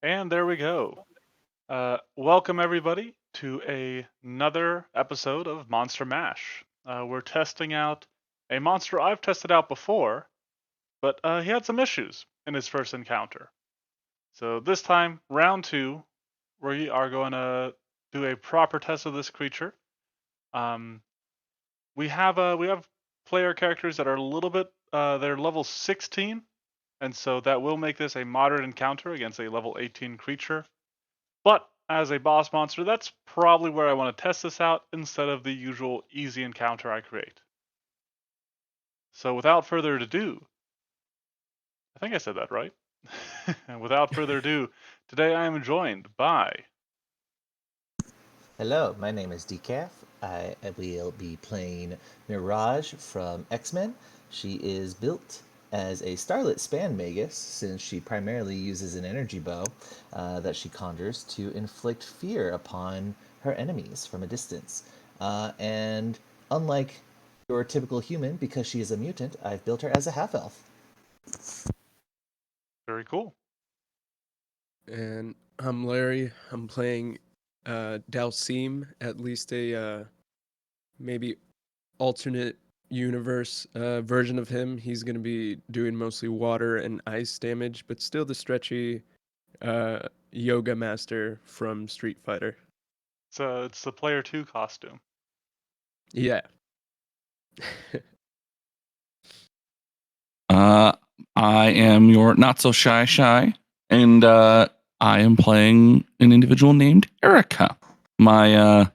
And there we go. Welcome everybody to another episode of Monster Mash. We're testing out a monster I've tested out before, but he had some issues in his first encounter. So this time, round two, we are going to do a proper test of this creature. Um, we have player characters that are a little bit they're level 16, and so that will make this a moderate encounter against a level 18 creature. But as a boss monster, that's probably where I want to test this out instead of the usual easy encounter I create. So without further ado, I think I said that right. And without further ado, today I am joined by. Hello, my name is Decaf. I will be playing Mirage from X-Men. She is built as a Starlit Span Magus, since she primarily uses an energy bow that she conjures to inflict fear upon her enemies from a distance. And unlike your typical human, because she is a mutant, I've built her as a half-elf. Very cool. And I'm Larry. I'm playing Dalsim, at least a maybe alternate universe version of him. He's going to be doing mostly water and ice damage, but still the stretchy yoga master from Street Fighter. So it's the player 2 costume. Yeah. I am your not so shy, and I am playing an individual named Erica, my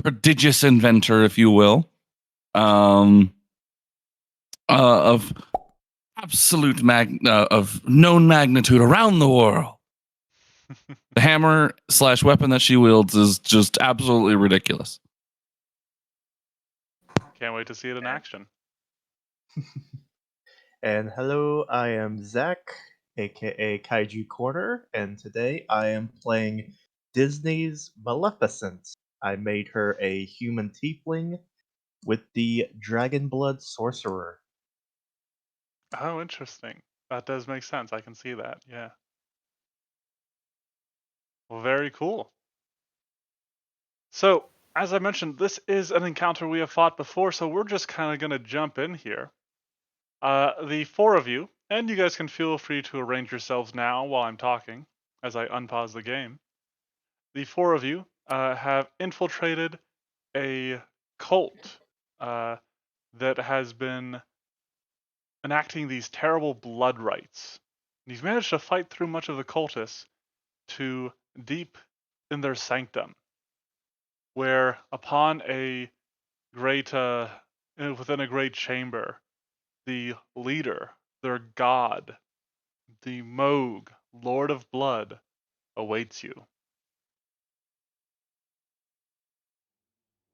prodigious inventor, if you will, of absolute of known magnitude around the world. The hammer / weapon that she wields is just absolutely ridiculous. Can't wait to see it in action. And hello, I am Zach, aka Kaiju Corner, and today I am playing Disney's Maleficent. I made her a human tiefling with the Dragon Blood Sorcerer. Oh, interesting. That does make sense. I can see that. Yeah. Well, very cool. So, as I mentioned, this is an encounter we have fought before, so we're just kind of going to jump in here. The four of you, and you guys can feel free to arrange yourselves now while I'm talking as I unpause the game. The four of you have infiltrated a cult that has been enacting these terrible blood rites. And you've managed to fight through much of the cultists to deep in their sanctum, where upon a great within a great chamber, the leader, their god, the Mohg, Lord of Blood, awaits you.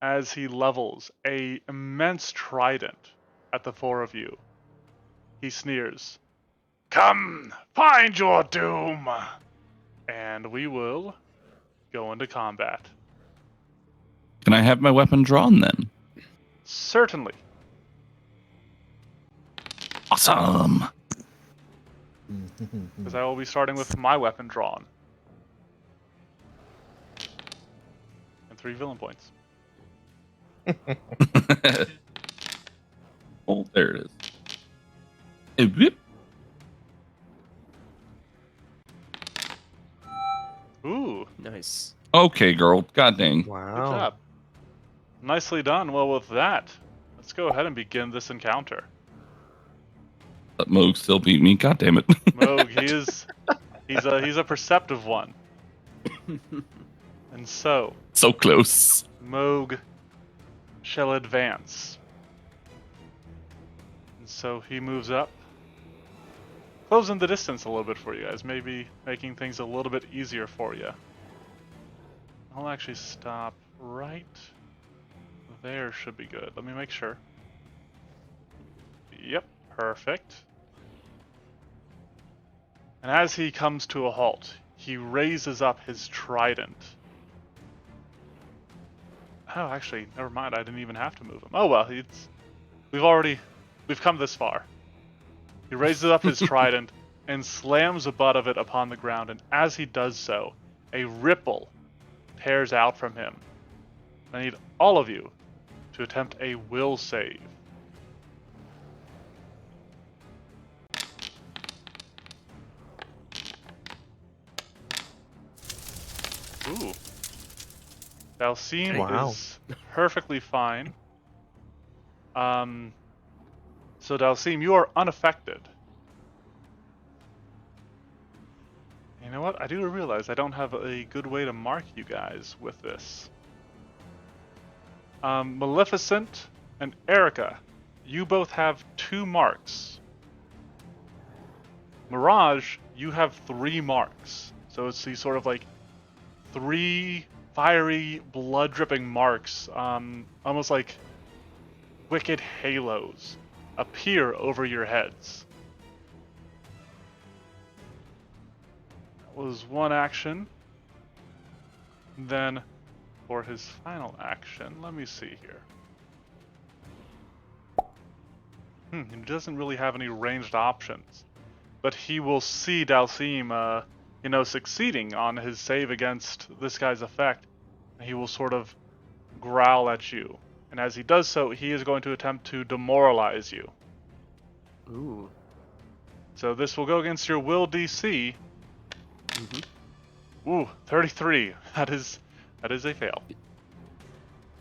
As he levels a immense trident at the four of you, he sneers, "Come, find your doom!" And we will go into combat. Can I have my weapon drawn then? Certainly. Awesome. Because I will be starting with my weapon drawn. And 3 villain points. Oh, there it is. Eh, whoop. Ooh, Nice. Okay, girl. God dang. good Wow. job. Nicely done. Well, with that, let's go ahead and begin this encounter. Let Mohg still beat me. God damn it. Mohg, he's a perceptive one. And so, So close. Mohg shall advance. And so he moves up, closing the distance a little bit for you guys, maybe making things a little bit easier for you. I'll actually stop right there, should be good. Let me make sure. Yep, perfect. And as he comes to a halt, he raises up his trident. Oh, actually, never mind. I didn't even have to move him. Oh well, we've come this far. He raises up his trident, and slams the butt of it upon the ground, and as he does so, a ripple tears out from him. I need all of you to attempt a will save. Ooh. Dalsim Wow. is perfectly fine. So Dalsim, you are unaffected. You know what? I do realize I don't have a good way to mark you guys with this. Maleficent and Erica, you both have 2 marks. Mirage, you have 3 marks. So it's these sort of like 3 fiery, blood-dripping marks, almost like wicked halos, appear over your heads. That was one action. Then, for his final action, let me see here. He doesn't really have any ranged options, but he will see Dalsim, succeeding on his save against this guy's effect, and he will sort of growl at you. And as he does so, he is going to attempt to demoralize you. Ooh. So this will go against your will DC. Ooh, 33. That is a fail.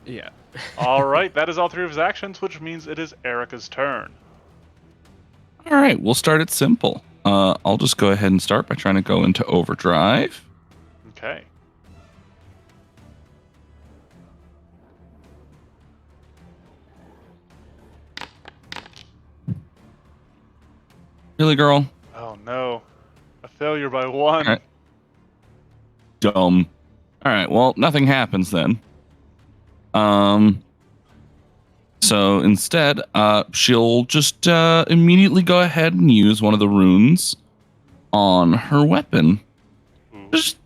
Yeah. All right, that is all 3 of his actions, which means it is Erica's turn. All right, we'll start it simple. I'll just go ahead and start by trying to go into overdrive. Okay. Really, girl? Oh no. A failure by 1. All right. Dumb. All right, well, nothing happens then. So instead, she'll just immediately go ahead and use one of the runes on her weapon. Ooh. Just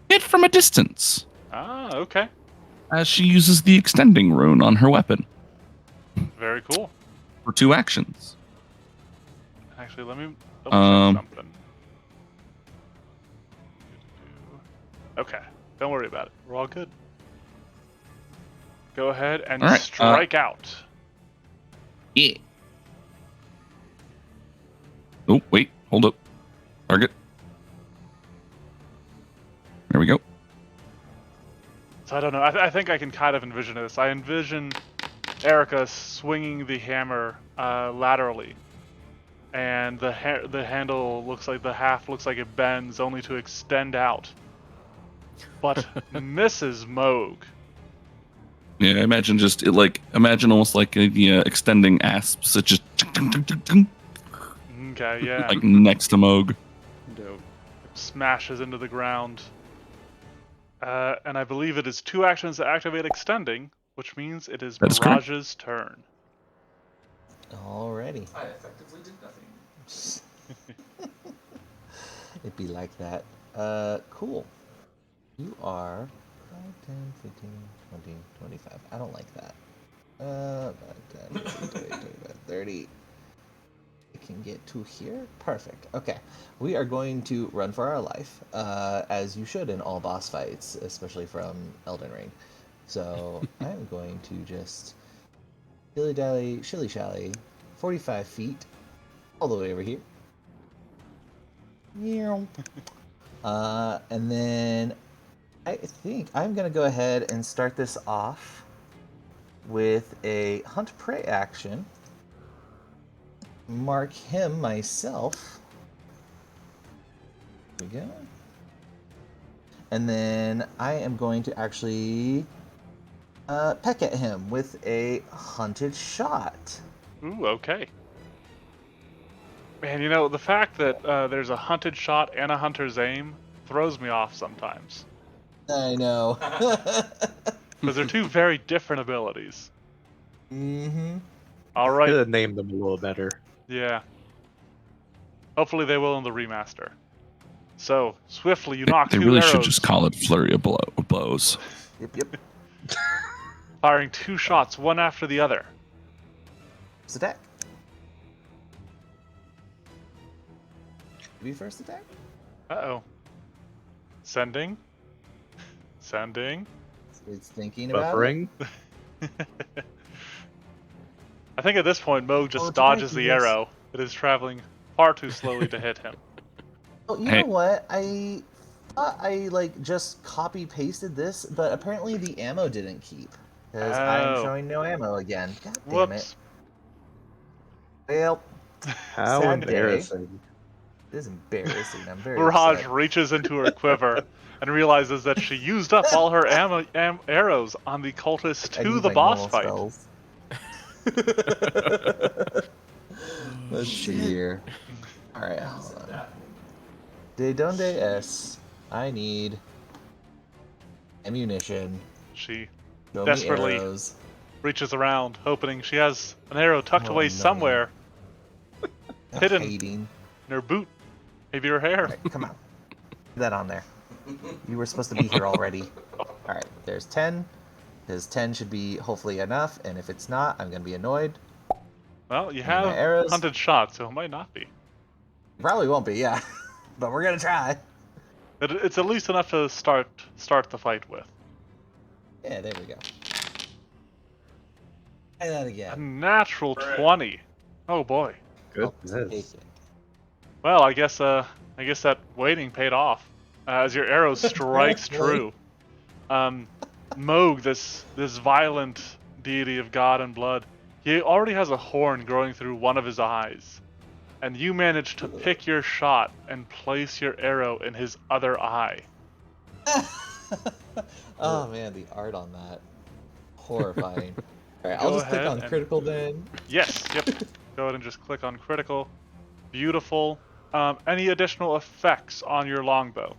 hit from a distance, Ah, okay. as she uses the extending rune on her weapon Very cool. for 2 actions. Actually, let me double check something. Okay, don't worry about it. We're all good. Go ahead and All right, strike out. Yeah. Oh, wait, hold up. Target. There we go. So I don't know. I think I can kind of envision this. I envision Erica swinging the hammer laterally, and the handle looks like the half looks like it bends only to extend out, but misses Mohg. Yeah, imagine imagine almost like a extending asps. It just Okay, yeah. like next to Mohg. Dope. Smashes into the ground. And I believe it is 2 actions to activate extending, which means it is That is correct. Mirage's turn. Alrighty. I effectively did nothing. It'd be like that. Cool. You are 5, 10, 15, 20, 25. I don't like that. 5, 10, 15, 20, 25, 30. I can get to here. Perfect. Okay. We are going to run for our life, as you should in all boss fights, especially from Elden Ring. So I'm going to just dilly-dally, shilly-shally, 45 feet, all the way over here. And then I think I'm going to go ahead and start this off with a hunt prey action. Mark him myself. There we go. And then I am going to actually peck at him with a hunted shot. Ooh, okay. Man, the fact that there's a hunted shot and a hunter's aim throws me off sometimes. I know. Because they're 2 very different abilities. Mm-hmm. All Could right. have named them a little better. Yeah. Hopefully they will in the remaster. So, swiftly you knock They 2 really arrows. should just call it flurry of blows. Yep. Firing 2 shots, one after the other. Let's attack. be first attack? Uh-oh. Sending. Sending. It's thinking about it. Buffering. I think at this point, Mohg Oh, just it's right, dodges he the is. arrow. It is traveling far too slowly to hit him. Oh, you Hey. know what? I thought I like just copy pasted this, but apparently the ammo didn't keep because I'm Oh. showing no ammo again. God damn it! Whoops. Well, How sad day. embarrassing. It is embarrassing. I'm very Mirage upset. reaches into her quiver and realizes that she used up all her arrows on the cultist I to need the my boss normal fight. spells. Let's see here. All right, hold on. De donde es? I need ammunition. She Show me desperately arrows. reaches around, hoping she has an arrow tucked Oh, away no. somewhere hidden. Hiding. in her boot. Maybe her hair. All right, come on. Put that on there. You were supposed to be here already. All right, there's 10. Because 10 should be hopefully enough, and if it's not, I'm going to be annoyed. Well, you Give me my have arrows. hunted shot, so it might not be. Probably won't be, yeah. But we're going to try. But it's at least enough to start the fight with. Yeah, there we go. Try that A again. natural 20. Oh boy. Take Goodness. it. Well, I guess that waiting paid off. As your arrow strikes Apparently. true. Mohg, this violent deity of God and blood, he already has a horn growing through one of his eyes. And you manage to pick your shot and place your arrow in his other eye. Oh man, the art on that. Horrifying. Alright, Go I'll just click ahead on and- critical then. Yes, yep. Go ahead and just click on critical. Beautiful. Any additional effects on your longbow?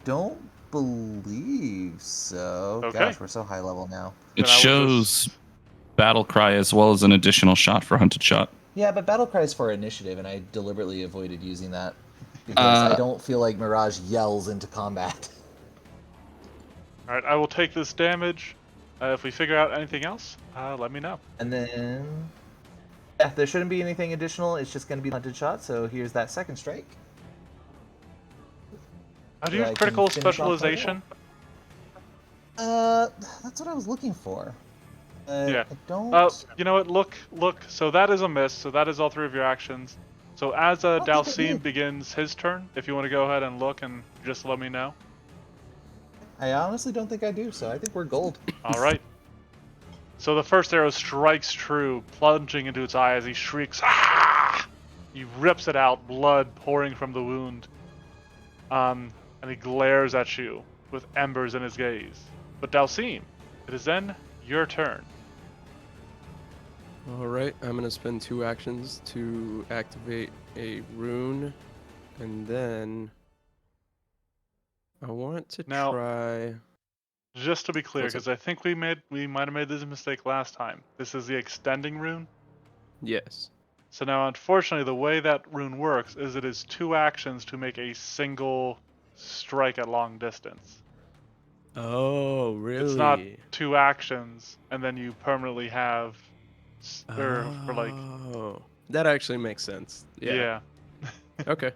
Don't believe so. Okay. Gosh, we're so high level now. It Then I will shows battle cry as well as an additional shot for hunted shot. Yeah, but battle cry is for initiative, and I deliberately avoided using that because I don't feel like Mirage yells into combat. Alright, I will take this damage. If we figure out anything else, let me know. And then, yeah, there shouldn't be anything additional. It's just going to be hunted shot. So here's that second strike. Do you I have can critical finish off my specialization? That's what I was looking for. Yeah. I don't. You know what? Look. So that is a miss. So that is all three of your actions. So as think I Dalsim did. begins his turn, if you want to go ahead and look and just let me know. I honestly don't think I do. So I think we're gold. All right. So the first arrow strikes true, plunging into its eye as he shrieks. Ah! He rips it out, blood pouring from the wound. And he glares at you with embers in his gaze. But Dalsim, it is then your turn. Alright, I'm gonna spend 2 actions to activate a rune, and then I want to Now- try. Just to be clear, What's up? because I think we might have made this mistake last time. This is the extending rune. Yes. So now, unfortunately, the way that rune works is it is 2 actions to make a single strike at long distance. Oh, really? It's not 2 actions and then you permanently have, or for like, Oh, that actually makes sense. Yeah. yeah. Okay.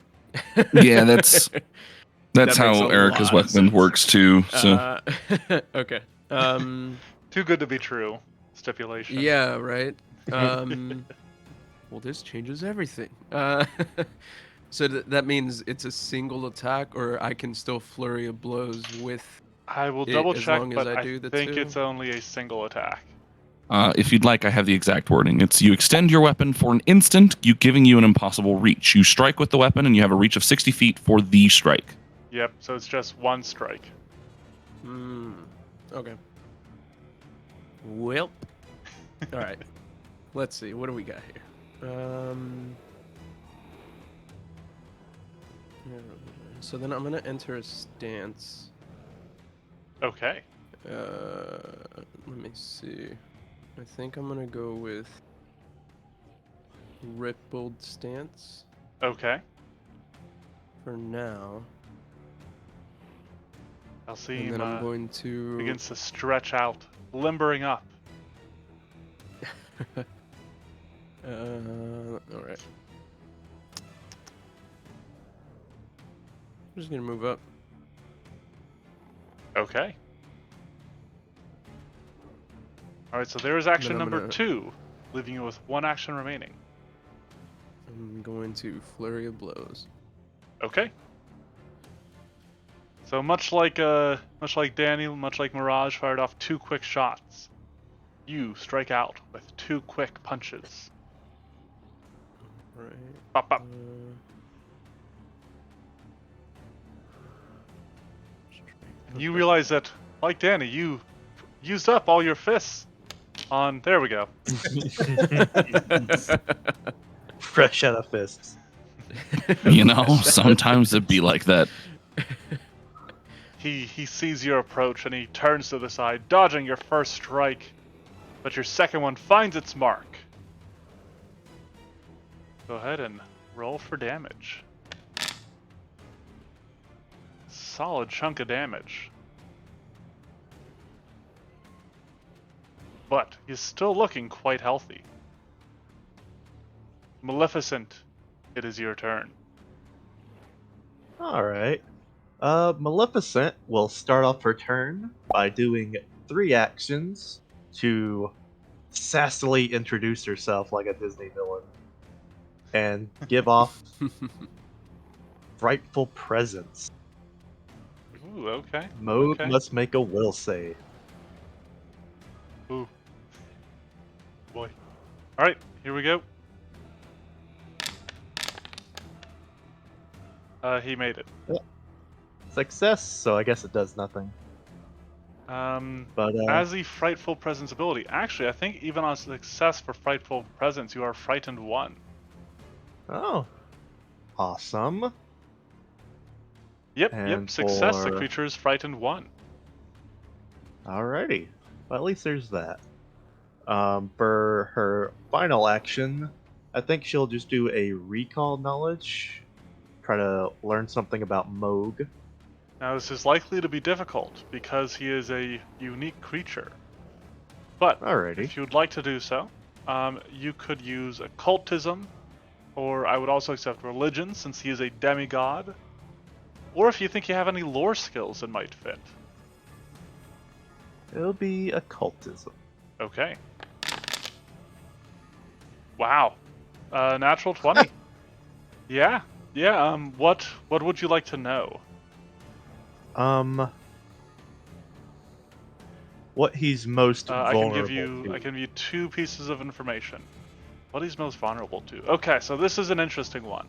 Yeah, that's That makes how a Erica's lot of weapon sense. works too. So Okay. Too good to be true. Stipulation. Yeah. Right. Well, this changes everything. So that means it's a single attack, or I can still flurry of blows with. I will It- double as check, long as but I I do the think 2? it's only a single attack. if you'd like, I have the exact wording. It's you extend your weapon for an instant, giving you an impossible reach. You strike with the weapon, and you have a reach of 60 feet for the strike. Yep, so it's just 1 strike. Okay. Well. All right. Let's see. What do we got here? So then I'm gonna enter a stance. Okay. Let me see. I think I'm gonna go with rippled stance Okay. for now. I'll see And him then I'm going to. begins to stretch out, limbering up. All right. I'm just gonna move up. Okay. All right, so there is Then action I'm number gonna- 2, leaving you with 1 action remaining. I'm going to flurry of blows. Okay. So much like Danny, much like Mirage fired off 2 quick shots, you strike out with 2 quick punches. Right. Pop, pop. You realize that, like Danny, you used up all your fists on. There we go. Fresh out of fists. You know, sometimes it'd be like that. He sees your approach and he turns to the side, dodging your first strike, but your second one finds its mark. Go ahead and roll for damage. Solid chunk of damage. But he's still looking quite healthy. Maleficent, it is your turn. Alright. Maleficent will start off her turn by doing 3 actions to sassily introduce herself like a Disney villain and give off frightful presence. Ooh, okay. Mohg Okay. must make a will save. Ooh. Boy. Alright, here we go. He made it. Success, so I guess it does nothing. But As the Frightful Presence ability, actually, I think even on success for Frightful Presence, you are frightened 1. oh, awesome. Yep, And success, the for- creature is frightened 1. Alrighty. Well, at least there's that. For her final action, I think she'll just do a recall knowledge. Try to learn something about Mohg. Now, this is likely to be difficult because he is a unique creature. But Alrighty. if you'd like to do so, you could use occultism, or I would also accept religion since he is a demigod, or if you think you have any lore skills that might fit. It'll be occultism. Okay. Wow. Natural 20. Yeah. What would you like to know? What he's most I vulnerable can to. give you 2 pieces of information. What he's most vulnerable to. Okay, so this is an interesting one.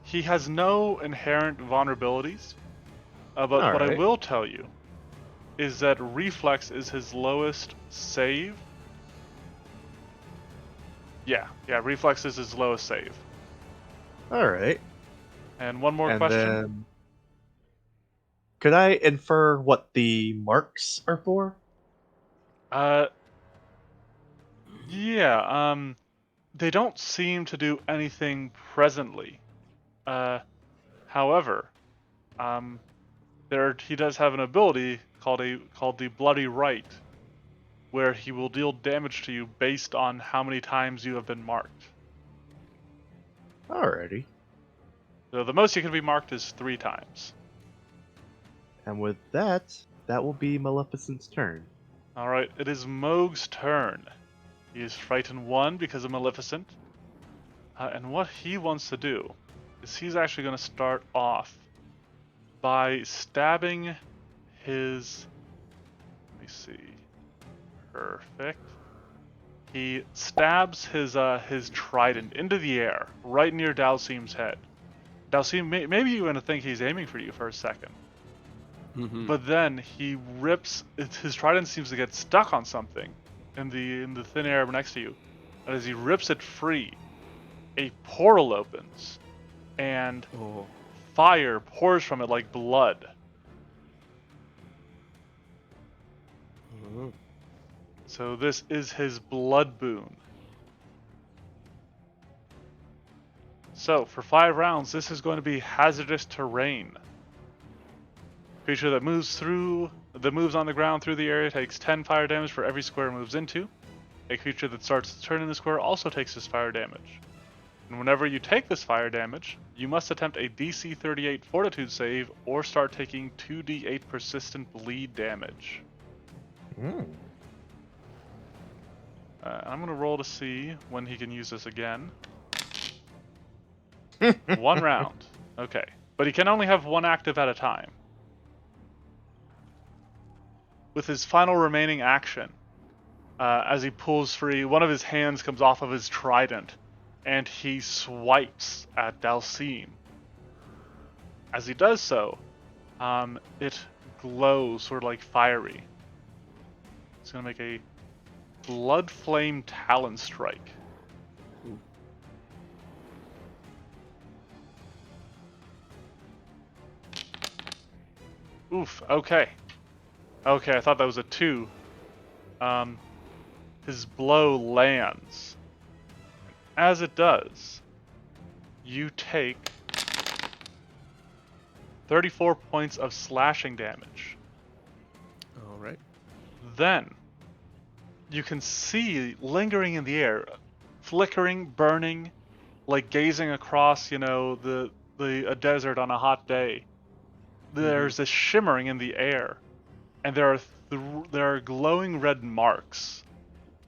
He has no inherent vulnerabilities, but what I Alright. will tell you is that reflex is his lowest save. Yeah, reflex is his lowest save. Alright. And one more And question. then, could I infer what the marks are for? Yeah, they don't seem to do anything presently. However, he does have an ability called the Bloody Right, where he will deal damage to you based on how many times you have been marked. Alrighty. So the most you can be marked is 3 times. And with that, that will be Maleficent's turn. Alright, it is Mohg's turn. He is frightened 1 because of Maleficent. And what he wants to do is he's actually going to start off by stabbing his... Let me see. Perfect. He stabs his trident into the air, right near Dalsim's head. Dalsim, maybe you're going to think he's aiming for you for a second. Mm-hmm. But then he rips... His trident seems to get stuck on something in the thin air next to you. And as he rips it free, a portal opens, and fire pours from it like blood. Oh. So this is his blood boon. So for 5 rounds, this is going to be hazardous terrain. Creature that moves on the ground through the area takes 10 fire damage for every square it moves into. A creature that starts to turn in the square also takes this fire damage. And And whenever you take this fire damage, you must attempt a DC 38 Fortitude save or start taking 2d8 persistent bleed damage. Mm. I'm going to roll to see when he can use this again. 1 round. Okay. But he can only have 1 active at a time. With his final remaining action, as he pulls free, one of his hands comes off of his trident, and he swipes at Dalcine. As he does so, it glows sort of like fiery. It's going to make a Blood Flame Talon Strike. Oof, okay. Okay, I thought that was a 2. His blow lands. As it does, you take 34 points of slashing damage. All right. Then, you can see lingering in the air, flickering, burning, like gazing across, a desert on a hot day. There's this shimmering in the air, and there are glowing red marks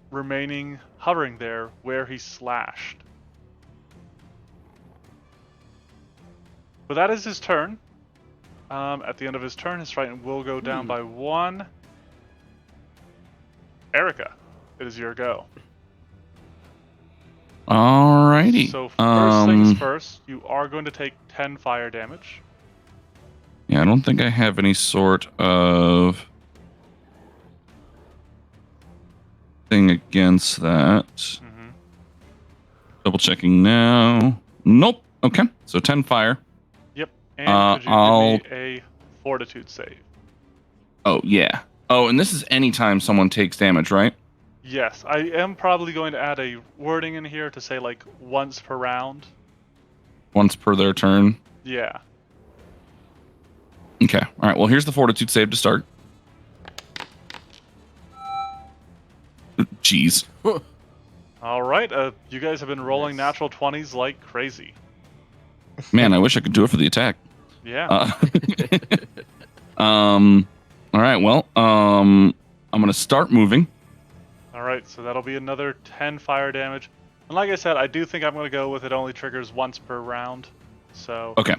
remaining hovering there where he slashed. But that is his turn. At the end of his turn, his trident will go down by 1. Erica, it is your go. Alrighty. So first things first, you are going to take 10 fire damage. Yeah, I don't think I have any sort of thing against that. Mm-hmm. Double checking now. Nope. Okay, so 10 fire. Yep. And could you give me a fortitude save? Oh, yeah. Oh, and this is anytime someone takes damage, right? Yes, I am probably going to add a wording in here to say like once per round. Once per their turn. Yeah. Okay. All right. Well, here's the fortitude save to start. Jeez. All right. You guys have been rolling natural 20s like crazy. Man, I wish I could do it for the attack. Yeah. All right. Well, I'm gonna start moving. All right. So that'll be another 10 fire damage. And like I said, I do think I'm going to go with it only triggers once per round. So. Okay.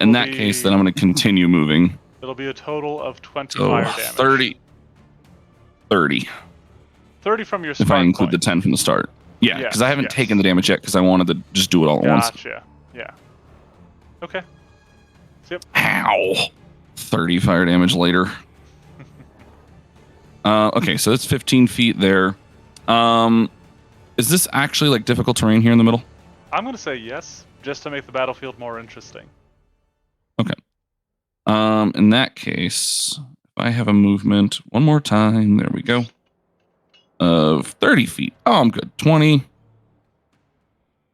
In that case, then I'm going to continue moving. It'll be a total of 20 So fire damage. 30. 30 from your If start I include point. the 10 from the start. Yeah, because I haven't taken the damage yet because I wanted to just do it all at once. Gotcha. Yeah. Okay. Yep. Ow. 30 fire damage later. Okay, so it's 15 feet there. Is this actually like difficult terrain here in the middle? I'm going to say yes, just to make the battlefield more interesting. Okay. In that case, if I have a movement one more time, there we go. Of 30 feet. Oh, I'm good. 20.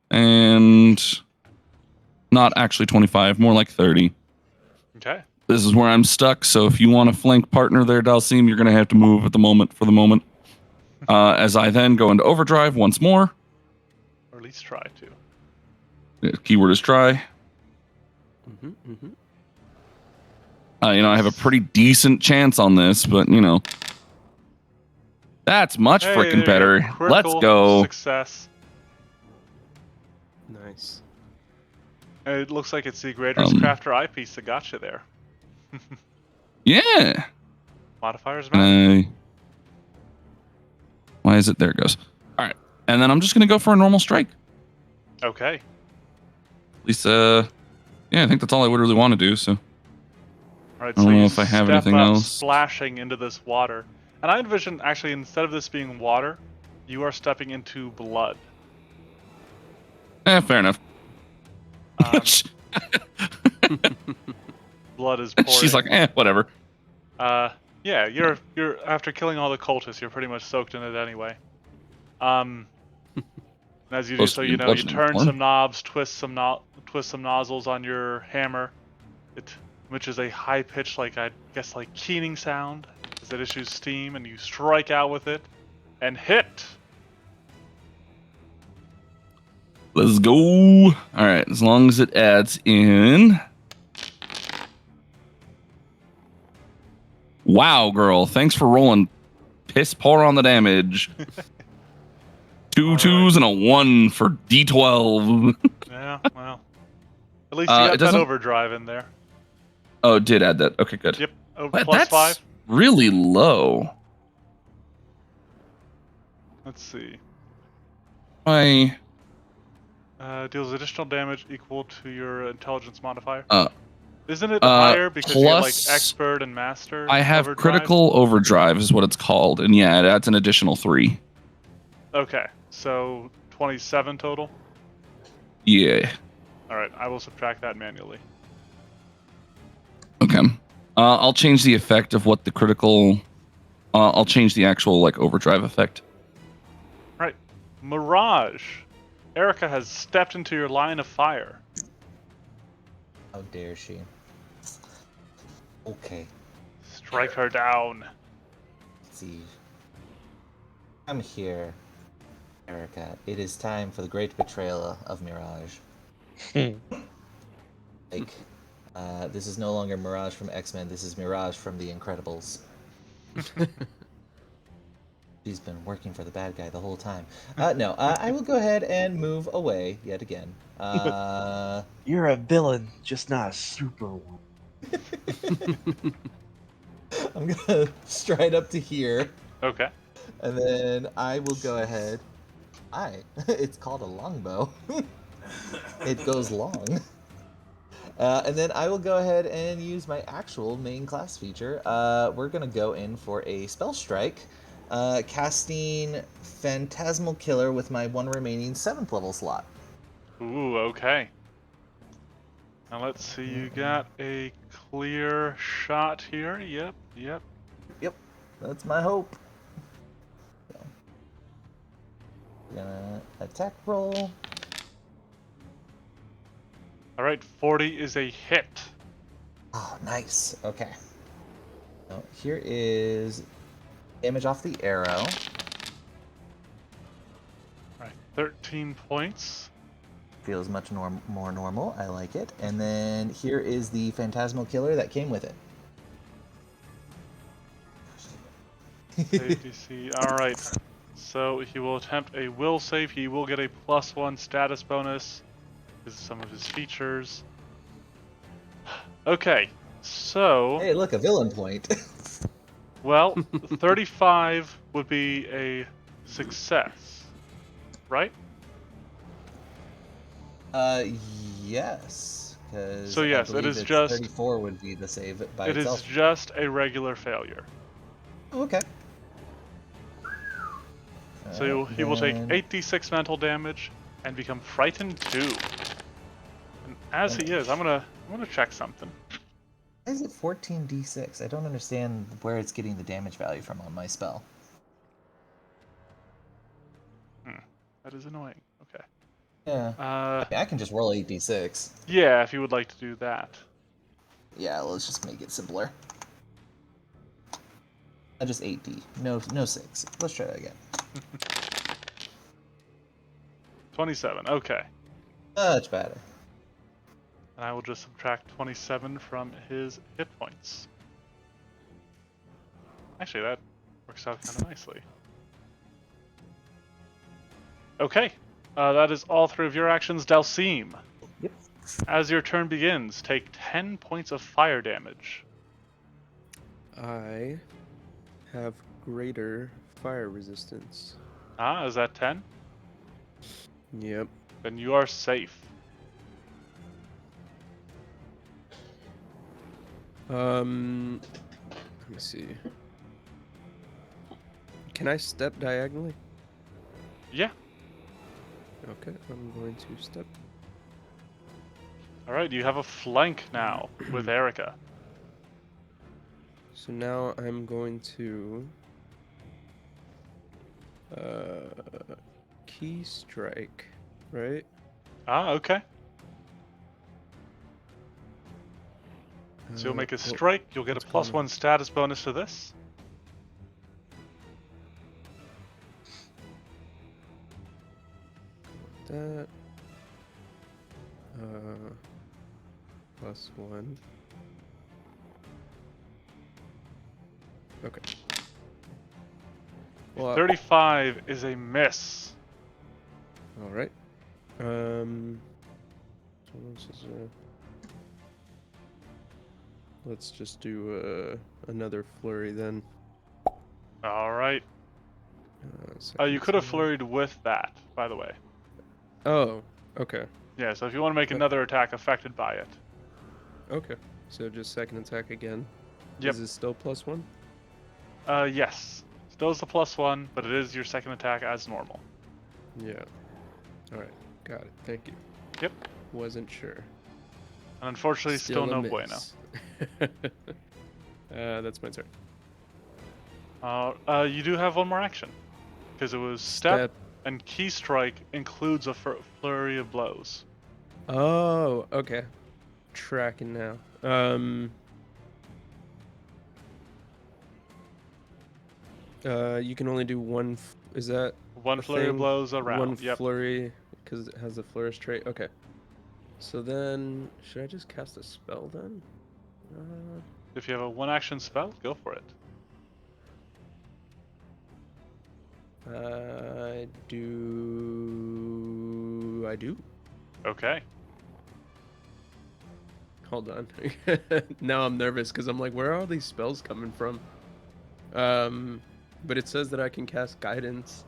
And not actually 25, more like 30. Okay. This is where I'm stuck, so if you want a flank partner there, Dalcine, you're going to have to move at the moment for the moment. As I then go into overdrive once more. Or at least try to. The keyword is try. I have a pretty decent chance on this, but, that's much freaking better. Let's go. Success. Nice. It looks like it's the Grader's Crafter eyepiece that got you there. Yeah. Modifiers matter. Why is it? There it goes. All right. And then I'm just going to go for a normal strike. Okay. At least, yeah, I think that's all I would really want to do, so. All right, I don't know if I have anything else. Splashing into this water. And I envision, actually, instead of this being water, you are stepping into blood. Fair enough. Blood is pouring. She's like, whatever. Yeah, you're after killing all the cultists, you're pretty much soaked in it anyway. As you do so, you turn some knobs, twist some nozzles on your hammer, which is a high pitched, like keening sound as it issues steam, and you strike out with it and hit. Let's Let's go. All right, as long as it adds in. Wow, girl. Thanks for rolling piss poor on the damage. Two All twos and a 1 for D12. Yeah, well. At least you It got that doesn't. overdrive in there. Oh, it did add that. Okay, good. Yep. But Plus that's 5. really low. Let's see. I Deals additional damage equal to your intelligence modifier. uh Isn't it higher because you get like plus expert and master? I have overdrive? critical overdrive is what it's called, and yeah, it adds an additional 3. Okay, so 27 total. Yeah. All right, I will subtract that manually. Okay. I'll change the effect of what the critical. I'll change the actual like overdrive effect. Right, Mirage. Erica has stepped into your line of fire. How dare she? Okay, Strike her down. let's see. I'm here, Erica. It is time for the great betrayal of Mirage. Like, this is no longer Mirage from X-Men. This is Mirage from The Incredibles. She's been working for the bad guy the whole time. No, I will go ahead and move away yet again. You're a villain, just not a super one. I'm gonna stride up to here, Okay. and then I will go ahead. It's called a longbow. It goes long. And then I will go ahead and use my actual main class feature. We're gonna go in for a spell strike, casting Phantasmal Killer with my one remaining 7th level slot. Ooh, okay. Now let's see, you got a clear shot here. Yep. Yep, that's my hope. So, gonna attack roll. All right, 40 is a hit. Oh, nice. Okay. So here is damage off the arrow. All right, 13 points. Feels much more normal. I like it. And then here is the Phantasmal Killer that came with it. Save DC. All right. So he will attempt a will save. He will get a +1 status bonus. This is some of his features. Okay, so Hey, look, a villain point. well, 35 would be a success, right? Yes. Because So yes, it is just 34 would be the save by it itself. is just a regular failure. Oh, okay. So he will take then- 8d6 mental damage and become frightened 2. And as he is, I'm gonna check something. Why is it 14d6? I don't understand where it's getting the damage value from on my spell. That is annoying. Okay. Yeah. I mean, I can just roll 8d6. Yeah, if you would like to do that. Yeah, let's just make it simpler. Just 8d. No 6. Let's try that again. 27. Okay. Much better. And I will just subtract 27 from his hit points. Actually, that works out kind of nicely. Okay. That is all 3 of your actions. Dalsim. Yep. As your turn begins, take 10 points of fire damage. I have greater fire resistance. Ah, is that 10? Yep. Then you are safe. Let me see. Can I step diagonally? Yeah. Okay, I'm going to step. Alright, you have a flank now with Erica. So now I'm going to key strike, right? Ah, okay. So you'll make a Well, strike, you'll get a that's common. +1 status bonus to this. That. +1. Okay. Well, 35 is a miss. all right. What else is there? Let's just do another flurry then. All right. You Second could have attack. flurried with that, by the way. Oh, okay. Yeah, so if you want to make another attack affected by it. Okay. So just second attack again. Yep. Is this still +1? Yes. Still is the +1, but it is your second attack as normal. Yeah. All right. Got it. Thank you. Yep. Wasn't sure. And unfortunately, still a no miss. bueno. That's my turn. You do have one more action. Because it was step, and key strike includes a flurry of blows. Oh, okay. Tracking now. You can only do one. Is that One a flurry of thing? blows a round. One Yep. flurry because it has the flourish trait. Okay. So then, should I just cast a spell then? If you have a one action spell, go for it. I do. Okay. Hold on. Now I'm nervous because I'm like, where are all these spells coming from? But it says that I can cast guidance.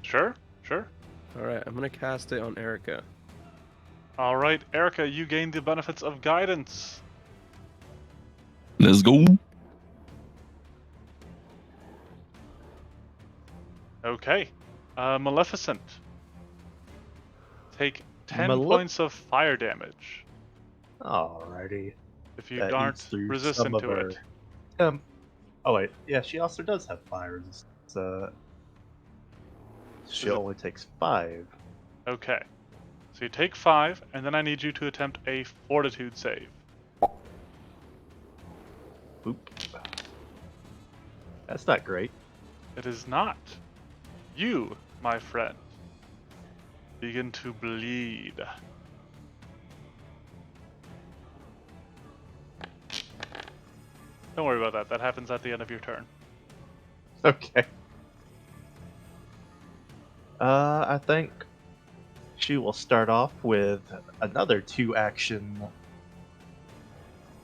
Sure. All right, I'm gonna cast it on Erica. All right, Erica, you gain the benefits of guidance. Let's go. Okay. Maleficent. Take 10 points of fire damage Alrighty. if you That aren't eats through resistant some of to her. it. Oh wait, yeah, she also does have fire resistance. She it- only takes 5. Okay. So you take 5, and then I need you to attempt a fortitude save. Oop. That's not great. It is not. You, my friend, begin to bleed. Don't worry about that. That happens at the end of your turn. Okay. I think she will start off with another 2 action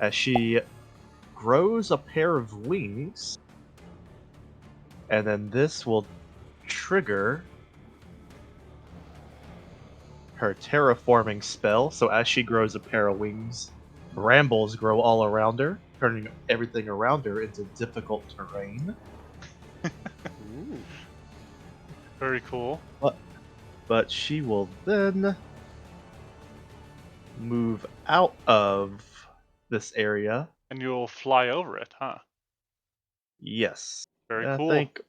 as she grows a pair of wings, and then this will trigger her terraforming spell. So as she grows a pair of wings, brambles grow all around her, turning everything around her into difficult terrain. Ooh. Very cool. But she will then move out of this area. And you'll fly over it, huh? Yes. Very I cool. think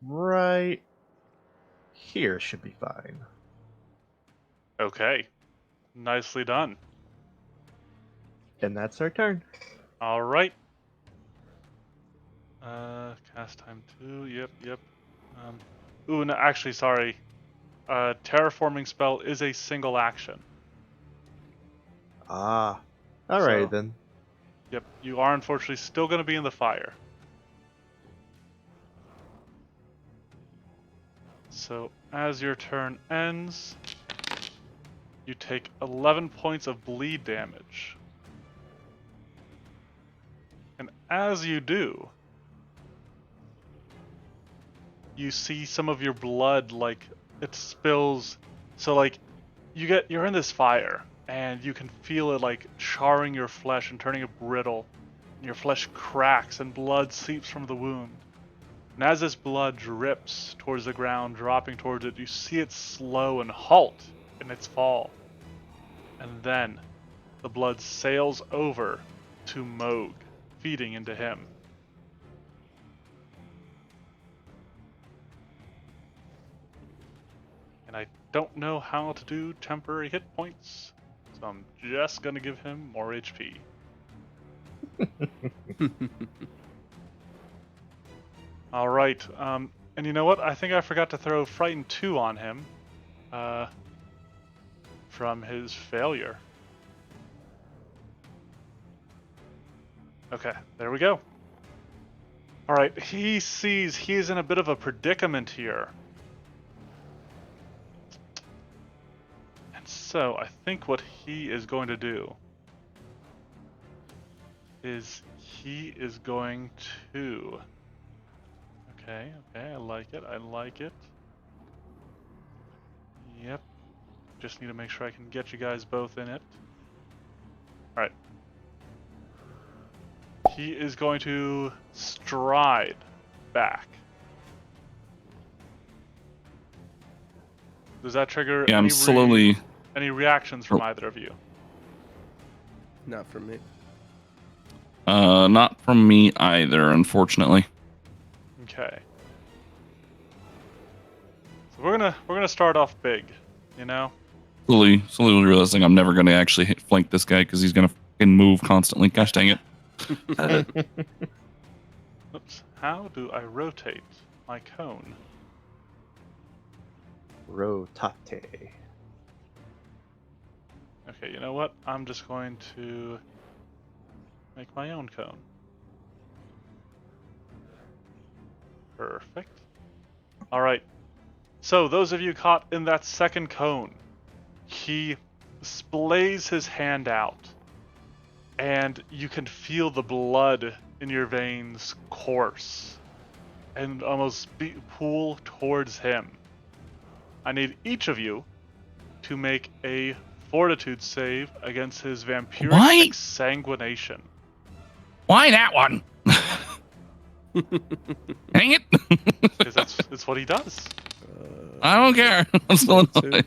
right here should be fine. Okay. Nicely done. And that's our turn. All right. Cast time 2. Yep. Ooh, no, actually, sorry. Terraforming spell is a single action. Ah. Alright So- then. Yep, you are unfortunately still going to be in the fire. So, as your turn ends, you take 11 points of bleed damage. And as you do, you see some of your blood, like, it spills. So, like, you're in this fire, and you can feel it, like, charring your flesh and turning it brittle. Your flesh cracks, and blood seeps from the wound. And as this blood drips towards the ground, dropping towards it, you see it slow and halt in its fall. And then the blood sails over to Mohg, feeding into him. And I don't know how to do temporary hit points, so I'm just gonna give him more HP. All right. And you know what? I think I forgot to throw Frighten 2 on him. from his failure. Okay, there we go. All right, he sees he's in a bit of a predicament here. And so I think what he is going to do is he is going to... Okay, I like it, Yep. Just need to make sure I can get you guys both in it. Alright. He is going to stride back. Does that trigger Yeah, I'm slowly. any reactions from either of you? Not from me. Not from me either, unfortunately. Okay. So we're gonna start off big, you know? Slowly realizing I'm never gonna actually flank this guy because he's gonna fucking move constantly. Gosh dang it. Oops. How do I rotate my cone? Rotate. Okay, you know what? I'm just going to make my own cone. Perfect. Alright. So, those of you caught in that second cone, he splays his hand out, and you can feel the blood in your veins course and almost pool towards him. I need each of you to make a fortitude save against his vampiric Why? exsanguination. Why that one? Dang it. Because that's what he does. I don't care. I'm still annoyed.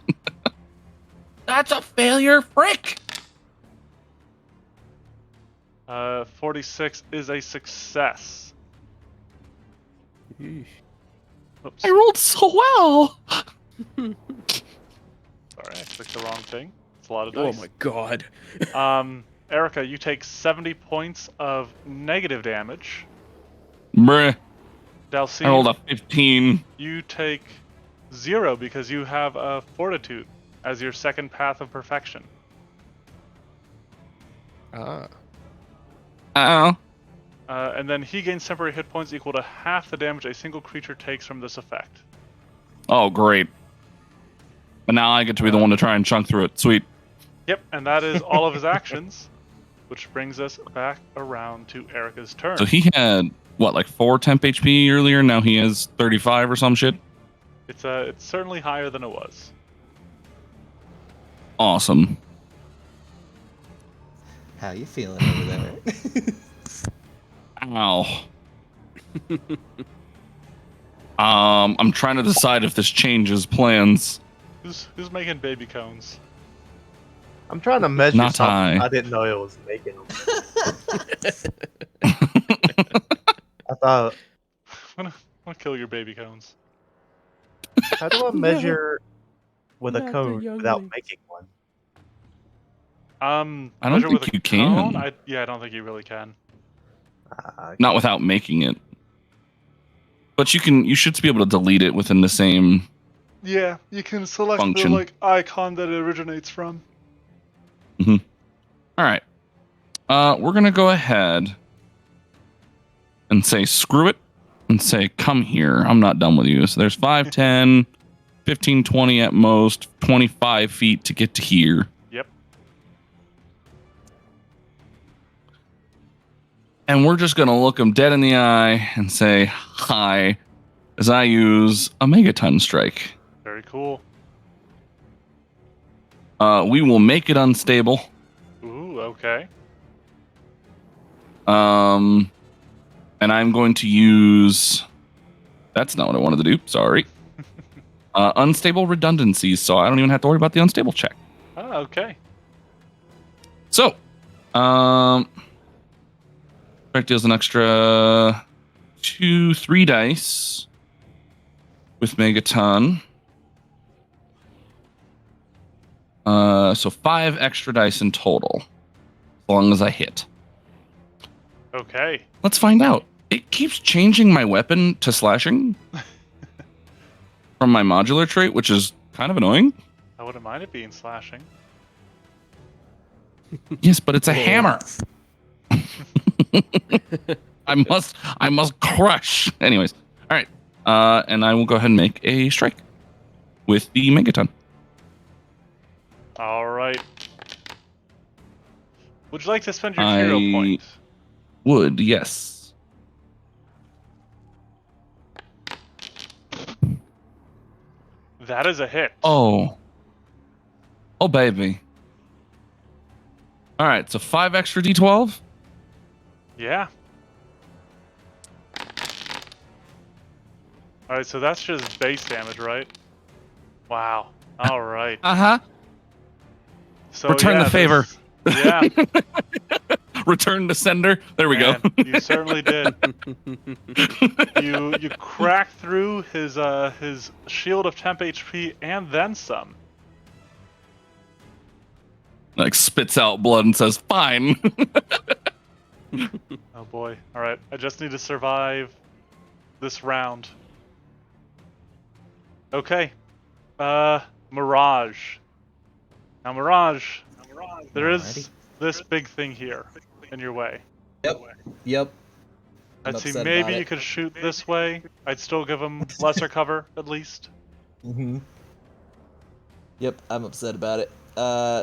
That's a failure, frick. 46 is a success. Yeesh. Oops. I rolled so well. Sorry, I clicked the wrong thing. It's a lot of Oh dice. my god. Erica, you take 70 points of negative damage. Bruh. I rolled Dalcine, a 15. you take 0 because you have a fortitude as your second path of perfection. Ah. Oh. And then he gains temporary hit points equal to half the damage a single creature takes from this effect. Oh, great. But now I get to be the one to try and chunk through it. Sweet. Yep, and that is all of his actions, which brings us back around to Erica's turn. So he had, what, like 4 temp HP earlier? Now he has 35 or some shit? It's certainly higher than it was. Awesome. How you feeling over there? Ow. I'm trying to decide if this changes plans. Who's making baby cones? I'm trying to measure Not something. I. I didn't know it was making them. I thought, I'm gonna kill your baby cones. how do I measure with a Not the cone without younglings. making one? I don't Measure think with a you can. cone? I don't think you really can. Not without making it. But you should be able to delete it within the same. Yeah, you can select Function. the icon that it originates from. All right. We're going to go ahead and say screw it and say come here. I'm not done with you. So there's 5, 10, 15, 20 at most, 25 feet to get to here. Yep. And we're just going to look him dead in the eye and say hi as I use a megaton strike. Very cool. We will make it unstable. Ooh, okay. And I'm going to use... That's not what I wanted to do. Sorry. Unstable redundancies, so I don't even have to worry about the unstable check. Ah, okay. So, strike deals an extra 3 dice with Megaton. So 5 extra dice in total, as long as I hit. Okay. Let's find out. It keeps changing my weapon to slashing from my modular trait, which is kind of annoying. I wouldn't mind it being slashing. Yes, but it's a Oh. hammer. I must crush. Anyways, all right. And I will go ahead and make a strike with the megaton. All right. Would you like to spend your I hero point? would, yes. That is a hit. Oh baby. All right, so 5 extra d12. Yeah. All right, so that's just base damage, right? Wow. All right. Uh-huh. So Return yeah, the favor. Yeah, Return to sender. There we man, go. you certainly did. You crack through his shield of temp HP and then some. Like spits out blood and says, "Fine." Oh boy. All right, I just need to survive this round. Okay. Mirage. Now, Mirage, there is Alrighty. this big thing here in your way. Yep. I'm I'd see upset maybe about you it. could shoot this way. I'd still give him lesser cover, at least. Mm-hmm. Yep, I'm upset about it.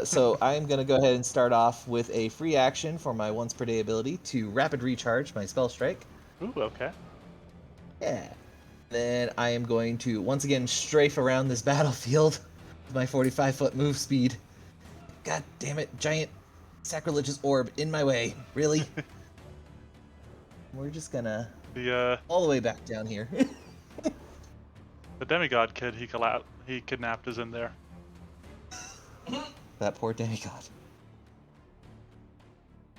So I'm going to go ahead and start off with a free action for my once per day ability to rapid recharge my spell strike. Ooh, okay. Yeah. Then I am going to once again strafe around this battlefield with my 45-foot move speed. God damn it, giant sacrilegious orb in my way. Really? We're just gonna The all the way back down here. demigod kid he kidnapped is in there. That poor demigod.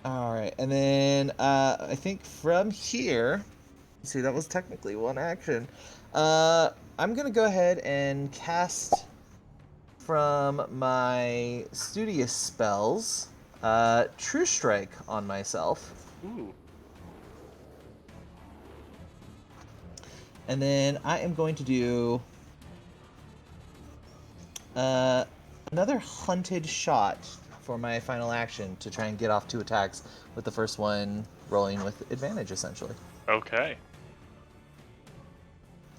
Alright, and then I think from here, see, that was technically one action. I'm gonna go ahead and cast from my studious spells True Strike on myself. Ooh. And then I am going to do another hunted shot for my final action to try and get off 2 attacks, with the first one rolling with advantage, essentially. Okay.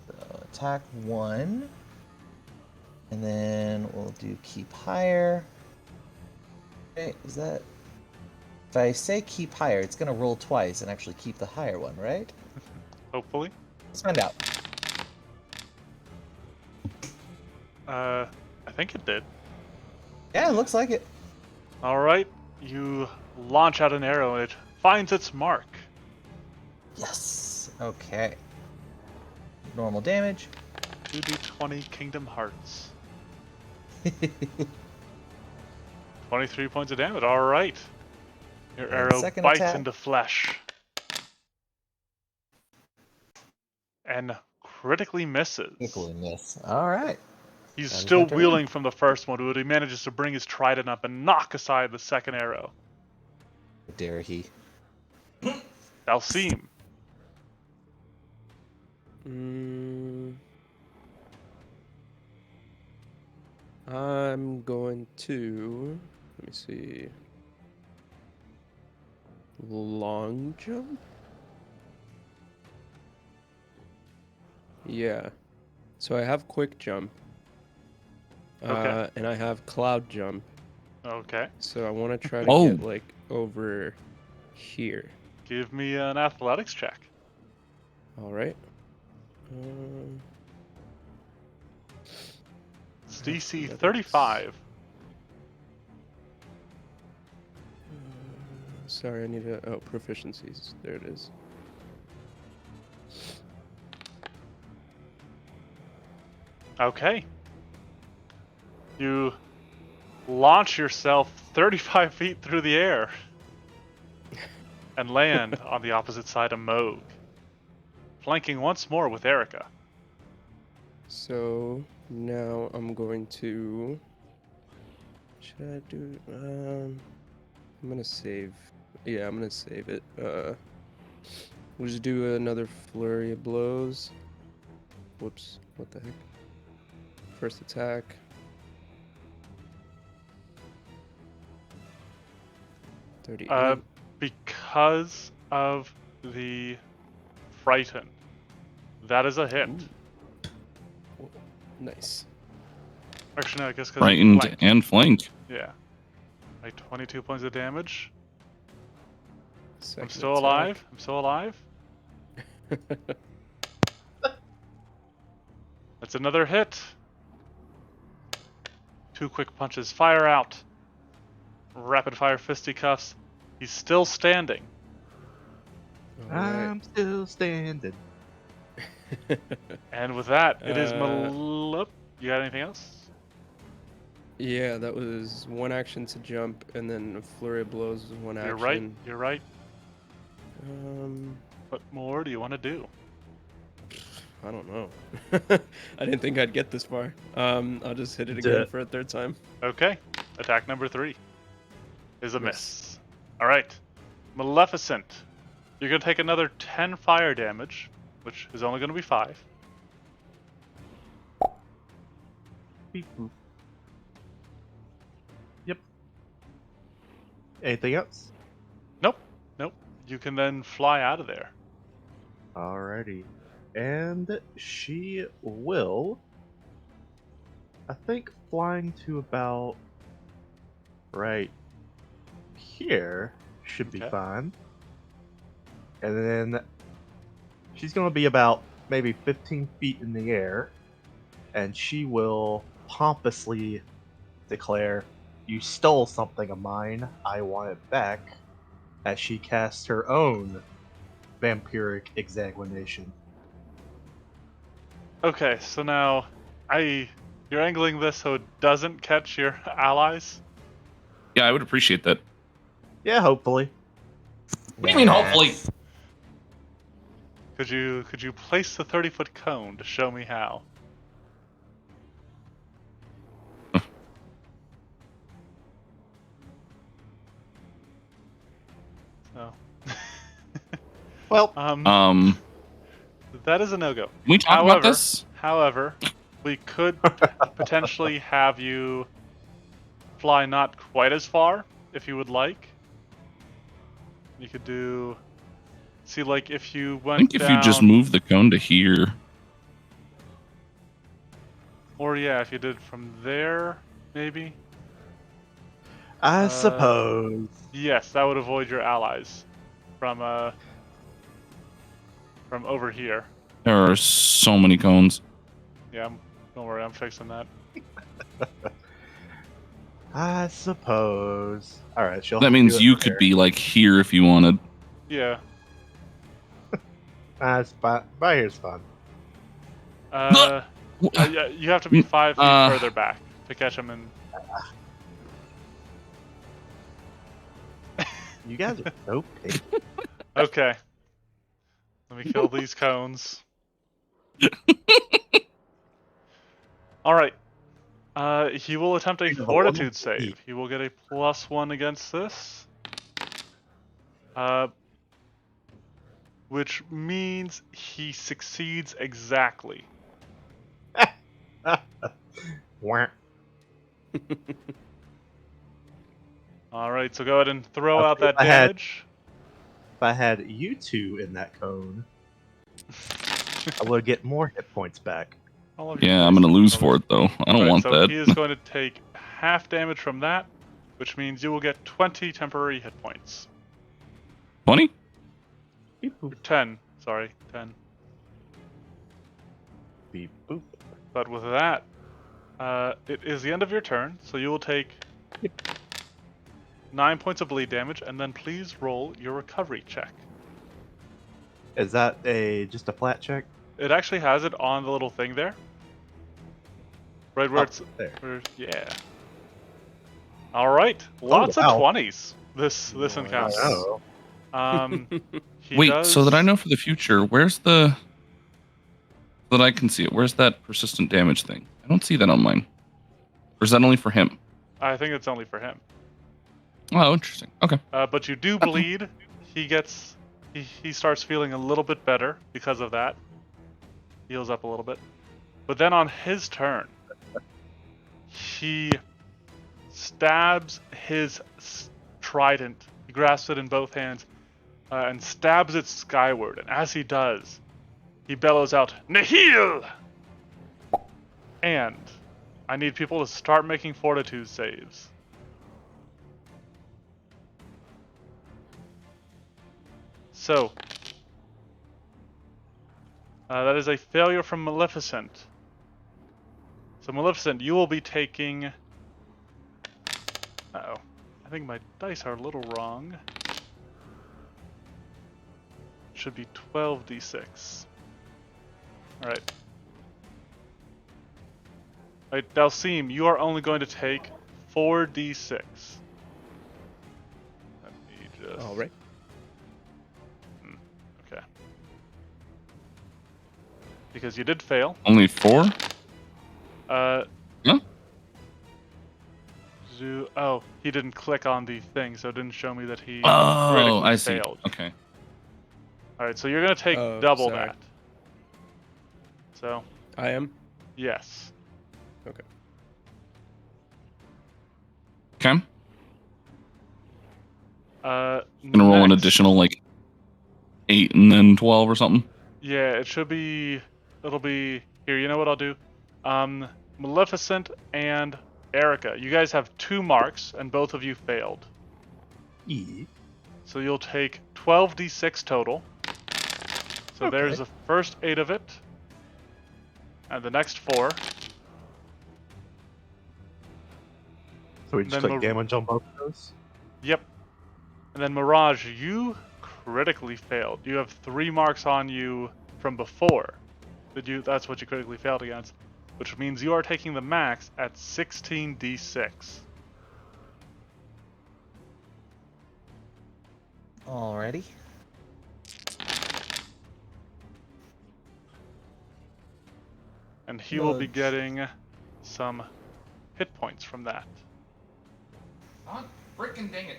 So attack 1, and then we'll do keep higher. Okay, is that... If I say keep higher, it's going to roll twice and actually keep the higher one, right? Hopefully. Let's find out. I think it did. Yeah, it looks like it. All right. You launch out an arrow and it finds its mark. Yes. Okay. Normal damage. 2d20 Kingdom Hearts. 23 points of damage. All right. Your And arrow second bites attack. into flesh. And critically misses. Equally miss. All right. He's That is still my turn. wheeling from the first one, but he manages to bring his trident up and knock aside the second arrow. How dare he? Dalsim. I'm going to, let me see, long jump? Yeah. So I have quick jump. Okay. And I have cloud jump. Okay. So I want to try to Oh. get like over here. Give me an athletics check. All right. It's DC Athletics. 35. Sorry, I need to. Oh, proficiencies. There it is. Okay. You launch yourself 35 feet through the air and land on the opposite side of Mohg, flanking once more with Erica. So now I'm going to. Should I do? I'm gonna save. Yeah, I'm gonna save it. We'll just do another flurry of blows. Whoops! What the heck? First attack. 38. Because of the frighten. That is a hit. Ooh. Nice. Actually, no, I guess because Frightened and flank. Yeah. Like 22 points of damage. Second I'm still attack. alive. I'm still alive. That's another hit. 2 quick punches. Fire out. Rapid fire fisticuffs. He's still standing. Alright. I'm still standing. And with that, it is Uh, You got anything else? Yeah, that was one action to jump, and then a flurry of blows was one You're action. right. You're right. Um, What more do you want to do? I don't know. I didn't think I'd get this far. I'll just hit it again Duh. for a third time. Okay. Attack number 3 is a Miss. miss. All right. Maleficent. You're going to take another 10 fire damage, which is only going to be 5. Beep boop. Yep. Anything else? Nope. You can then fly out of there. Alrighty. And she will, I think, flying to about right here should be Okay. fine. And then she's going to be about maybe 15 feet in the air. And she will pompously declare, "You stole something of mine. I want it back," as she casts her own vampiric exsanguination. Okay, so now you're angling this so it doesn't catch your allies. Yeah, I would appreciate that. Yeah, hopefully. What do you mean, hopefully? Could you place the 30-foot cone to show me how? So, Well, that is a no-go. Can we talk about this? However, we could potentially have you fly not quite as far if you would like. You could do. See, like if you I went think if down, you just move the cone to here. or yeah, if you did from there, maybe. I suppose. Yes, that would avoid your allies from over here. There are so many cones. Yeah, don't worry, I'm fixing that. I suppose. Alright, she'll That have to means do it you from could here. be like here if you wanted. Yeah. It's fine. Right here's fun. Yeah, you have to be 5 feet further back to catch him in. You guys are so picky. Okay. Let me kill these cones. All right. He will attempt a He's a fortitude wonderful save. geek. He will get a +1 against this. Which means he succeeds exactly. Wah. All right, so go ahead and throw Okay, out that I had- damage. If I had you two in that cone, I would get more hit points back. All of you Yeah, I'm guys gonna can lose probably- for it though. I don't Alright, want so that. he is going to take half damage from that, which means you will get 20 temporary hit points. 20? Beep boop. 10, sorry, 10. Beep boop. But with that, it is the end of your turn, so you will take 9 points of bleed damage, and then please roll your recovery check. Is that just a flat check? It actually has it on the little thing there. Right where Oh, it's... there. Yeah. Alright, lots wow. of 20s this I encounter. know. He Wait, does... so that I know for the future, where's the... So that I can see it, where's that persistent damage thing? I don't see that on mine. Or is that only for him? I think it's only for him. Oh, interesting. Okay. But you do bleed. He starts feeling a little bit better because of that. Heals up a little bit. But then on his turn, he stabs his trident He grasps it in both hands and stabs it skyward. And as he does, he bellows out, "Nihil!" And I need people to start making fortitude saves. So, that is a failure from Maleficent. So Maleficent, you will be taking... Uh-oh. I think my dice are a little wrong. It should be 12d6. Alright. Alright, Dalsim, you are only going to take 4d6. Let me just... All right. Okay. Because you did fail. Only 4? Huh? Huh? Oh, he didn't click on the thing, so it didn't show me that he Oh, critically I see. failed. Okay. Alright, so you're gonna take Oh, double sorry. that. So, I am. yes. Okay. Okay. Uh, Gonna roll an next- additional like 8 and then 12 or something. Yeah, it should be. It'll be here. You know what I'll do? Maleficent and Erica, you guys have 2 marks, and both of you failed. E. So you'll take 12d6 total. So Okay. there's the first 8 of it, and the next 4. So we just Then click we'll- damage on both of those? Yep. And then Mirage, you critically failed. You have 3 marks on you from before. That's what you critically failed against, which means you are taking the max at 16d6. Alrighty. And he will be Nudge. getting some hit points from that. God freaking dang it.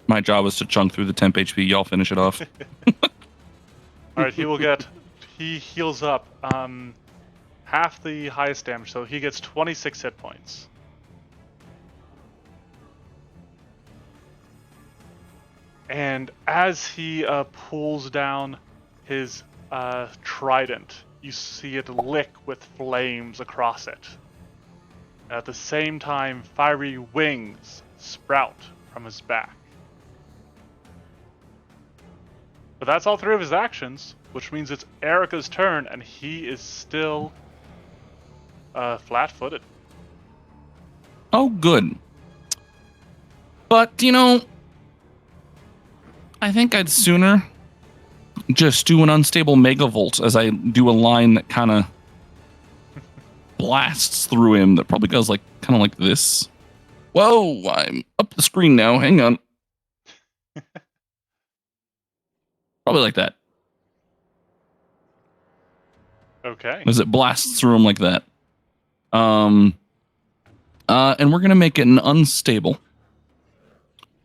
My job is to chunk through the temp HP. Y'all finish it off. Alright, he will get... He heals up half the highest damage, so he gets 26 hit points. And as he pulls down his trident, you see it lick with flames across it. At the same time, fiery wings sprout from his back. But that's all 3 of his actions, which means it's Erica's turn, and he is still flat-footed. Oh, good. But, you know, I think I'd sooner just do an unstable megavolt as I do a line that kind of blasts through him that probably goes like kind of like this. Whoa, I'm up the screen now. Hang on. Probably like that. Okay. As it blasts through him like that. And we're gonna make it an unstable.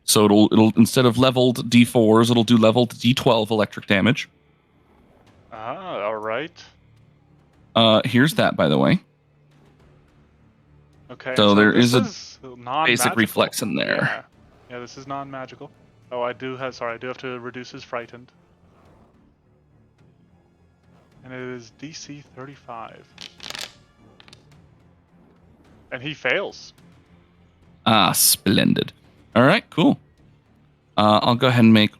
So it'll instead of leveled D4s, it'll do leveled D12 electric damage. Ah, alright. Here's that, by the way. Okay. So there this is a non-magical. basic reflex in there. Yeah. Yeah, this is non-magical. Oh, I do have to reduce his frightened. And it is DC 35. And he fails. Ah, splendid. All right, cool. I'll go ahead and make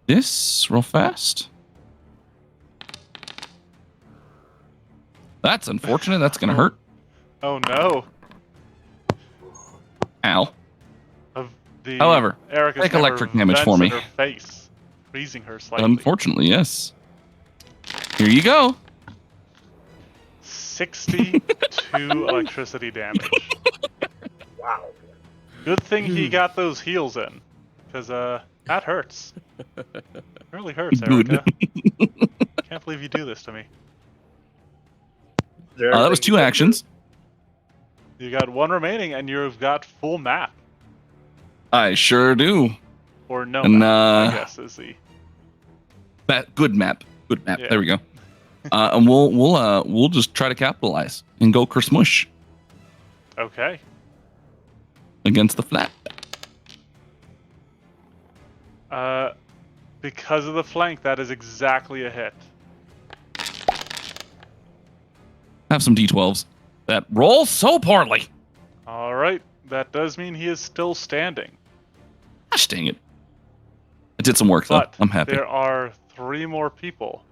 this real fast. That's unfortunate. That's going to hurt. Oh no. Ow. The However, Erica's take hammer electric damage vents for me. in her face, freezing her slightly. Unfortunately, yes. Here you go. 62 electricity damage. Wow. Good thing he got those heals in, because that hurts. It really hurts, Good. Erica. Can't believe you do this to me. That was 2 actions. You got 1 remaining, and you've got full map, I sure do. or no And, map, I guess is the. Good map. Good map. Yeah. There we go. And we'll just try to capitalize and go kersmush. Okay. against the flat. Because of the flank, that is exactly a hit. Have some d12s. That roll so poorly. All right, that does mean he is still standing. Gosh dang it. I did some work, though. But I'm happy. there are 3 more people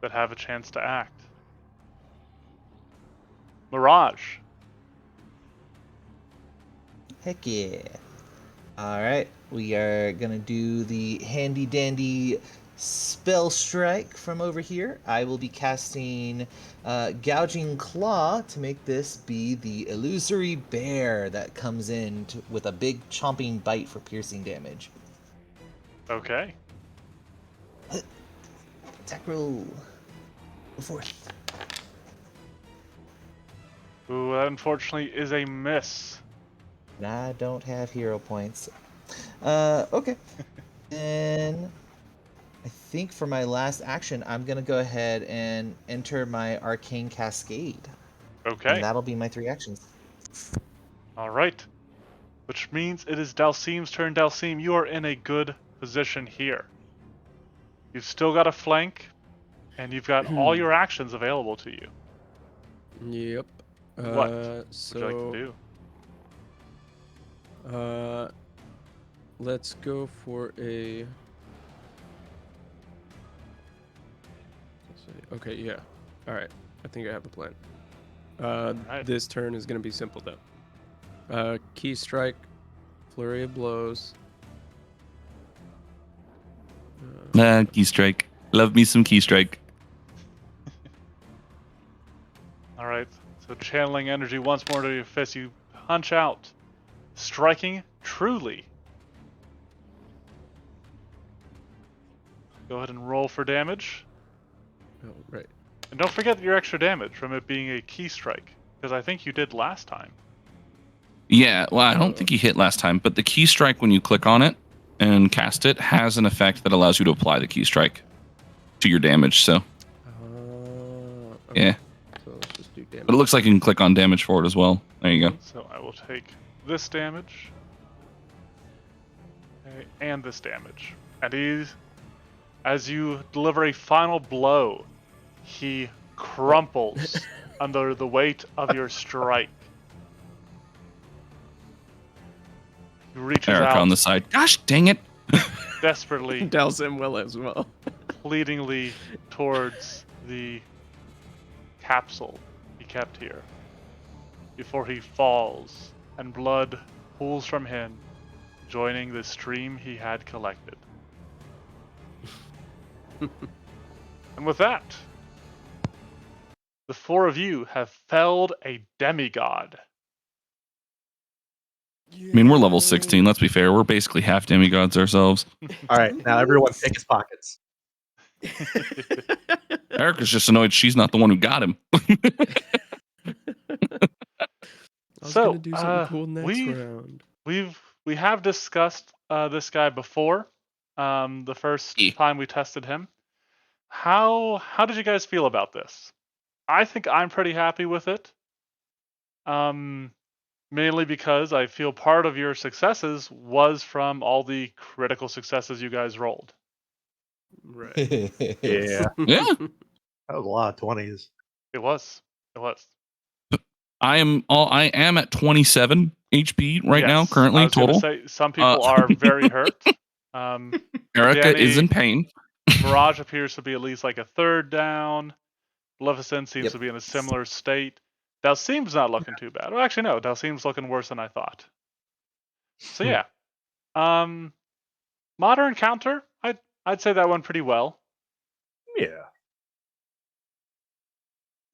that have a chance to act. Mirage. Heck yeah. Alright, we are gonna do the handy dandy spell strike from over here. I will be casting Gouging Claw to make this be the illusory bear that comes in with a big chomping bite for piercing damage. Okay. Attack roll. Fourth. Ooh, that unfortunately is a miss. I don't have hero points. Okay. And I think for my last action, I'm going to go ahead and enter my Arcane Cascade. Okay. And that'll be my 3 actions. All right. Which means it is Dalsim's turn. Dalsim, you are in a good position here. You've still got a flank, and you've got all your actions available to you. Yep. What would you like to do? Let's go for a. Let's see. Okay, yeah. All right. I think I have a plan. Right. This turn is gonna be simple though. Key strike, flurry of blows. Key strike. Love me some key strike. All right. So channeling energy once more to your fist, you punch out, striking truly. Go ahead and roll for damage. Oh, right. And don't forget your extra damage from it being a key strike, because I think you did last time. Yeah, well, I don't think he hit last time, but the key strike, when you click on it and cast it, has an effect that allows you to apply the key strike to your damage, so. Okay. Yeah. So let's just do damage. But it looks like you can click on damage for it as well. There you go. So I will take this damage. Okay, and this damage. And as you deliver a final blow, he crumples under the weight of your strike. He reaches Erica out on the side. Gosh dang it. desperately, Dalsim will as well. pleadingly towards the capsule he kept here before he falls and blood pools from him, joining the stream he had collected. And with that, the 4 of you have felled a demigod. I mean, we're level 16, let's be fair. We're basically half demigods ourselves. All right, now everyone pick his pockets. Erica's just annoyed she's not the one who got him. I was So, gonna do something cool next round. We have discussed this guy before. The first Yeah. time we tested him. How did you guys feel about this? I think I'm pretty happy with it. Mainly because I feel part of your successes was from all the critical successes you guys rolled. Right. Yeah, Yeah. that was a lot of 20s. It was. I am at 27 HP right now, Yes, I currently was gonna total. say, some people are very hurt. Erica Danny, is in pain. Mirage appears to be at least like a third down. Maleficent seems Yep. to be in a similar state. Dalsim's not looking too bad. Well, actually, no. Dalsim's looking worse than I thought. So yeah, modern counter. I'd say that went pretty well. Yeah.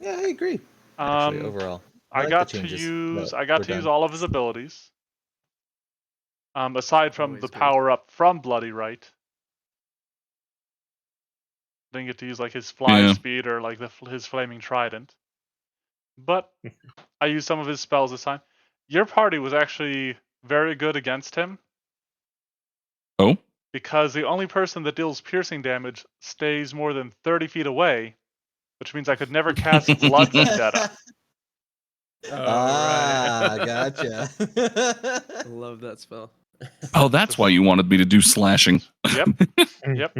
Yeah, I agree. Actually, overall. I like got the to changes use that were done. all of his abilities. Aside from Always the good. power up from Bloody Right. Didn't get to use like his fly Yeah. speed or like his flaming trident. But I used some of his spells this time. Your party was actually very good against him Oh, because the only person that deals piercing damage stays more than 30 feet away, which means I could never cast Blood Vendetta. Ah, gotcha. I love that spell. Oh, that's why you wanted me to do slashing. Yep. Yep.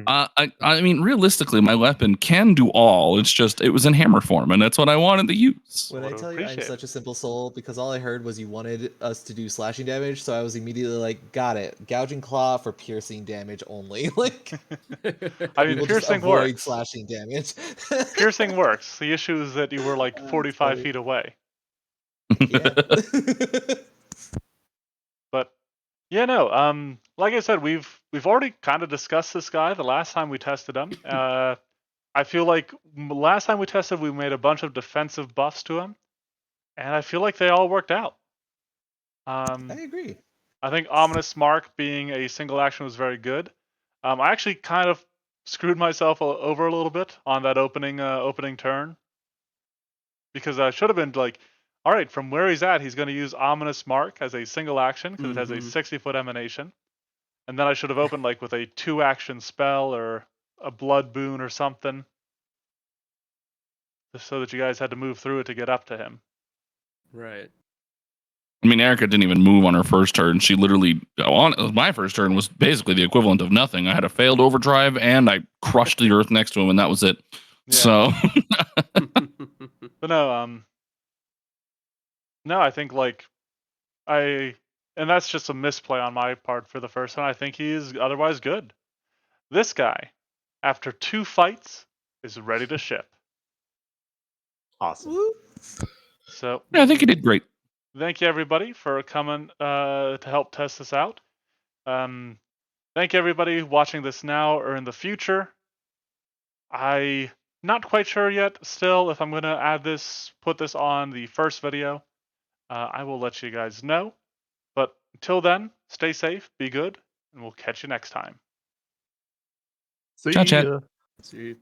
I mean, realistically, my weapon can do all. It's just it was in hammer form, and that's what I wanted to use. When I Would've tell you I'm appreciated such a simple soul, because all I heard was you wanted us to do slashing damage, so I was immediately like, got it. Gouging claw for piercing damage only. Like, I we mean, will just piercing avoid works. slashing damage. Piercing works. The issue is that you were like That's 45 funny. feet away. Yeah. But yeah, no. Like I said, we've already kind of discussed this guy the last time we tested him. I feel like last time we tested, we made a bunch of defensive buffs to him, and I feel like they all worked out. I agree. I think Ominous Mark being a single action was very good. I actually kind of screwed myself over a little bit on that opening turn because I should have been like, all right, from where he's at, he's going to use Ominous Mark as a single action because it has a Mhm. 60-foot emanation, and then I should have opened like with a 2-action spell or a blood boon or something, just so that you guys had to move through it to get up to him. Right. I mean, Erica didn't even move on her first turn. She literally, on my first turn was basically the equivalent of nothing. I had a failed overdrive and I crushed the earth next to him, and that was it. Yeah. So, But no, I think like and that's just a misplay on my part for the first one. I think he is otherwise good. This guy, after 2 fights, is ready to ship. Awesome. Woo. So yeah, I think he did great. thank you everybody for coming to help test this out. Thank you everybody watching this now or in the future. I not quite sure yet still if I'm going to put this on the first video. I will let you guys know. But until then, stay safe, be good, and we'll catch you next time. See Ciao, chat. ya. See.